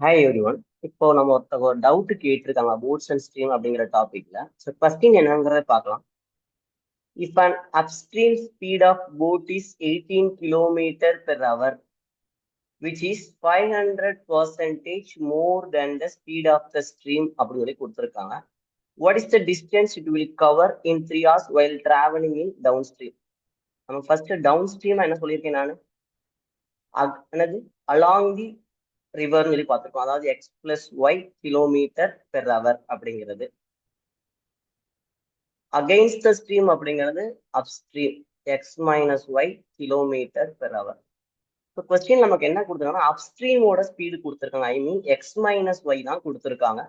Hi every one. இப்போ நம்ம ஒருத்தவங்க ஒரு டவுட் கேட்டிருக்காங்க போட்ஸ் அண்ட் ஸ்ட்ரீம் அப்படிங்கிற டாபிக்ல. ஸோ கொஸ்டின் என்னங்கிறத பார்க்கலாம். If an upstream speed of boat is 18 kilometre per hour which is 500% more than the speed of the stream அப்படின்னு சொல்லி கொடுத்துருக்காங்க. What is the distance it will cover in 3 hours while traveling in down stream? நம்ம first down stream என்ன சொல்லியிருக்கேன் நான்? என்னது along the ரிவர்னு சொல்லி பார்த்துருக்கோம். அதாவது x plus y kilometre per hour அப்படிங்கிறது. அகெயின்ஸ்ட் த ஸ்ட்ரீம் அப்படிங்கிறது upstream x minus y kilometre per hour. இப்போ கொஸ்டின் நமக்கு என்ன கொடுத்துருக்காங்கன்னா அப்ஸ்ட்ரீமோட ஸ்பீடு கொடுத்துருக்காங்க. I mean x minus y தான் கொடுத்துருக்காங்க.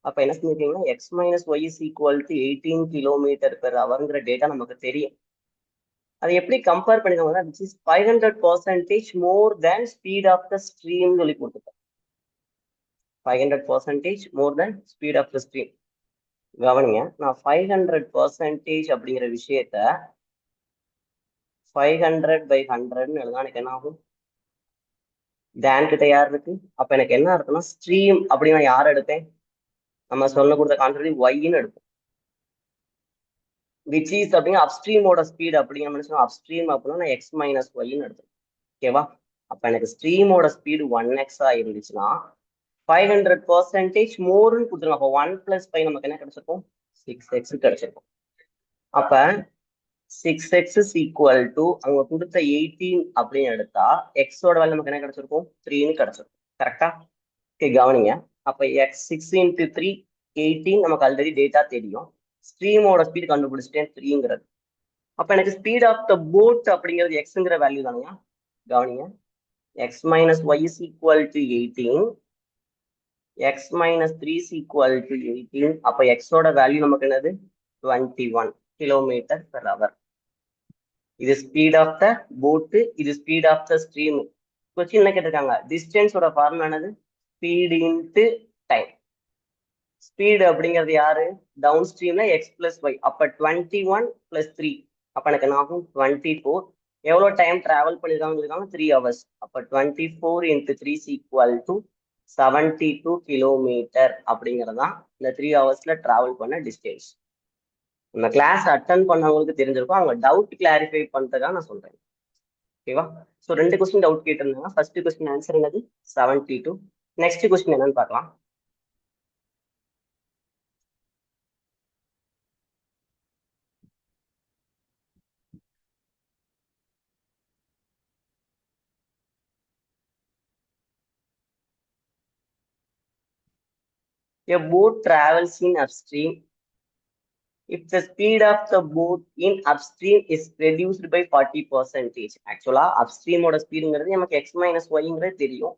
அப்போ என்ன செஞ்சிருக்கீங்கன்னா x minus y is equal to 18 kilometre per ஹவர்ங்கிற டேட்டா நமக்கு தெரியும். அதை எப்படி கம்பேர் பண்ணிக்கோங்கன்னா which is 500% more than speed of the stream சொல்லி கொடுத்துருக்கோம். 500% more than speed of the stream. கவனிங்க, நான் 500% அப்படிங்கிற விஷயத்த 500/100 எழுதா எனக்கு என்ன ஆகும்? டேன் கிட்ட யார் இருக்கு? அப்ப எனக்கு என்ன இருக்குன்னா ஸ்ட்ரீம் அப்படின்னா யார் எடுப்பேன்? நம்ம சொல்ல கொடுத்த கான்செப்ட் ஒய்ன்னு எடுப்போம். விச் இஸ் அப்படின்னா அப்ஸ்ட்ரீமோட ஸ்பீட் அப்படிங்கிற அப்ஸ்ட்ரீம் அப்படின்னா நான் எக்ஸ் மைனஸ் ஒய்ன்னு எடுப்பேன். ஓகேவா? அப்ப எனக்கு ஸ்ட்ரீமோட ஸ்பீடு 1x இருந்துச்சுன்னா 500% மோர்னு கொடுத்துருங்க. அப்போ 1 + 5 நமக்கு என்ன கிடைச்சிருக்கும்? 6x கிடைச்சிருக்கும். அப்ப 6x is equal to அவங்க கொடுத்த 18 அப்படின்னு எடுத்தா எக்ஸோட வேல்யூ நமக்கு என்ன கிடைச்சிருக்கும்? 3ன்னு கிடைச்சிருக்கும். கரெக்டா? ஓகே, கவனிங்க. அப்ப எக்ஸ் 6 × 3 18 நமக்கு ஆல்ரெடி டேட்டா தெரியும். ஸ்ட்ரீமோட ஸ்பீட் கண்டுபிடிச்சிட்டேன் 3ங்கிறது. அப்ப எனக்கு ஸ்பீட் ஆஃப் த போட் அப்படிங்கிறது எக்ஸ்ங்கிற வேல்யூ தானுங்க. கவனிங்க, x minus y is equal to 18, x minus 3 is equal to 18. அப்ப எக்ஸோட வேல்யூ நமக்கு என்னது? 21 கிலோமீட்டர் பெர் ஹவர். இது ஸ்பீட் ஆஃப் த போட்டு, இது speed of the stream. Question என்ன கேட்டிருக்காங்க? டிஸ்டன்ஸோட ஃபார்முலா என்னது? Speed into time. ஸ்பீடு அப்படிங்கிறது யாரு? டவுன் ஸ்ட்ரீம்ல எக்ஸ் பிளஸ் ஒய். அப்ப 21 + 3 அப்ப எனக்கு என்ன ஆகும்? 24. எவ்வளவு டைம் டிராவல் பண்ணிருக்காங்க? 3 hours. அப்ப 24 × 3 = 72 கிலோமீட்டர் அப்படிங்கறதான் இந்த 3 hours டிராவல் பண்ண டிஸ்டன்ஸ். நம்ம கிளாஸ் அட்டன் பண்ணவங்களுக்கு தெரிஞ்சிருக்கும். அவங்க டவுட் கிளாரிஃபை பண்றதுக்காக நான் சொல்றேன். ஓகேவா? ஸோ 2 கொஸ்டின் டவுட் கேட்டிருந்தாங்க. ஃபர்ஸ்ட் கொஸ்டின் ஆன்சர் என்னது? 72. நெக்ஸ்ட் கொஸ்டின் என்னன்னு பார்க்கலாம். A boat travels in upstream if the speed of the boat in upstream is reduced by 40%. ஆக்சுவலா அப்ஸ்ட்ரீமோட ஸ்பீடுங்கிறது நமக்கு எக்ஸ் மைனஸ் ஒய்ங்கிறது தெரியும்.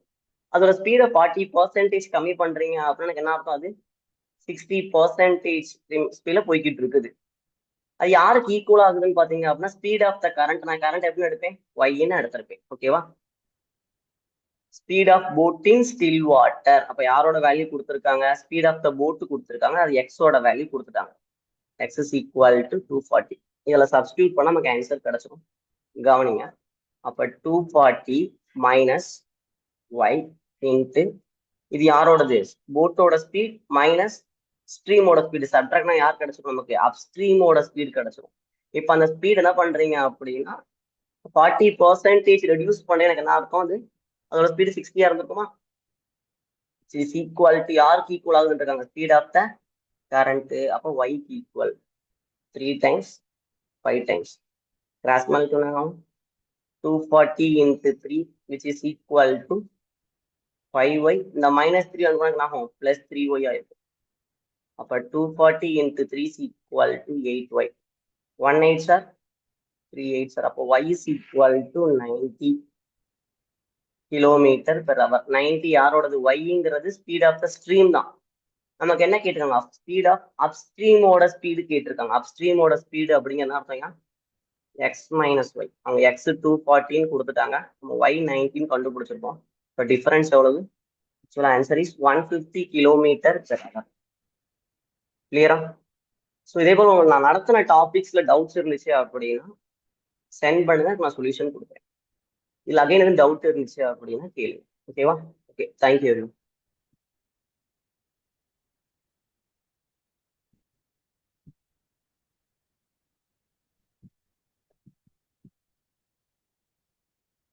அதோட ஸ்பீடை 40% கம்மி பண்றீங்க அப்படின்னு எனக்கு என்ன அர்த்தம்? அது 60% ஸ்பீட்ல போய்கிட்டு இருக்குது. அது யாருக்கு ஈக்குவல் ஆகுதுன்னு பாத்தீங்க அப்படின்னா ஸ்பீட் ஆஃப் த கரண்ட். நான் கரண்ட் எப்படி எடுப்பேன்? ஒய்ன்னு எடுத்திருப்பேன். ஓகேவா? Speed of boat in still water. அப்ப யாரோட வேல்யூ கொடுத்துருக்காங்க? ஸ்பீட் ஆஃப் த போட் கொடுத்துருக்காங்க. அது எக்ஸோட வேல்யூ கொடுத்துட்டாங்க. X is equal to 240. இதுல சப்ஸ்டியூட் பண்ணா நமக்கு ஆன்சர் கிடைச்சிடும். கவனிங்க, அப்ப 240 மைனஸ் ஒய் இன்ட்டு இது யாரோடது? போட்டோட ஸ்பீட் மைனஸ் ஸ்ட்ரீமோட ஸ்பீடு. சப்ட்ராக்ட்னா யார் கிடைச்சிடும் நமக்கு? அப்ஸ்ட்ரீமோட ஸ்பீடு கிடைச்சிடும். இப்ப அந்த ஸ்பீட் என்ன பண்றீங்க அப்படின்னா 40% ரெடியூஸ் பண்ண எனக்கு என்ன அர்த்தம்? அது அதோட ஸ்பீடு 60 இருந்திருக்குமா? இஸ் ஈக்குவல் டு யாருக்கு ஈக்குவல் ஆகுதுன்னு இருக்காங்க? Speed of the current. அப்போ ஒய்க்கு equal 3 times 5 times cross multiply 240 × 3 which is equal to 5y. இந்த -3 வந்து என்ன ஆகும்? +3y ஆயிருக்கும். அப்ப 240 × 3 is equal to 8y. 1 8 sir 3 8 sir. அப்போ y is equal to 90 kilometre per hour. 90 யாரோடது? ஒய்ங்கிறது ஸ்பீட் ஆஃப் த ஸ்ட்ரீம் தான். நமக்கு என்ன கேட்டிருக்காங்க? ஸ்பீட் ஆஃப் அப்ஸ்ட்ரீமோட ஸ்பீடு கேட்டிருக்காங்க. அப்ஸ்ட்ரீமோட ஸ்பீடு அப்படிங்கிற என்ன அர்த்தம்? X minus Y. அவங்க எக்ஸ் 240 கொடுத்துட்டாங்க, நம்ம ஒய் 19 கண்டுபிடிச்சிருக்கோம். இப்போ டிஃபரன்ஸ் எவ்வளவு? ஆக்சுவலா answer is 150 kilometre per hour. கிளியரா? ஸோ இதே போல நான் நடத்தின டாபிக்ஸ்ல டவுட்ஸ் இருந்துச்சு அப்படின்னா சென்ட் பண்ணுங்க, நான் சொல்யூஷன் கொடுக்குறேன். இல்லை அகைன் எதுவும் டவுட் இருந்துச்சு அப்படின்னா கேளுங்க. ஓகேவா? Okay, thank you.